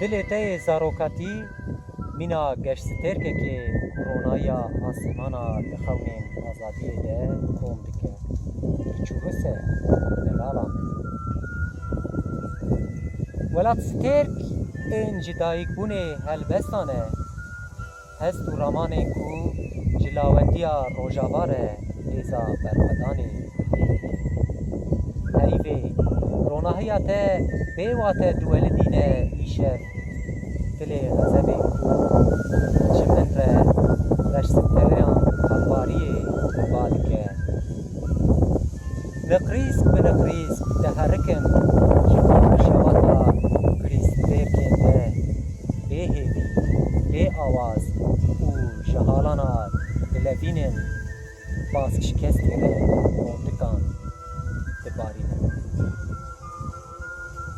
Dilê te yê zarokatî mîna geştstêrkekê koronaya asîmana di xewnên azadiyê de kom dike. Çûhis e delala me. Welatstêrk ên ji dayîkbûnê helbestan e, hest û ramanên ku ji lawendiya rojava re hêza berxwedanê bilî dike. Herîvê, ronahiya te bê wate duwelidîne îşev dilê xezebê ku ji min re reştstêran helwariyê ba dike. Niqrîsk bi niqrîsk diherikim ji bo şewata girîstêrkên de bê hêvî, bê awaz û ji halana dilevînên bazşikestê re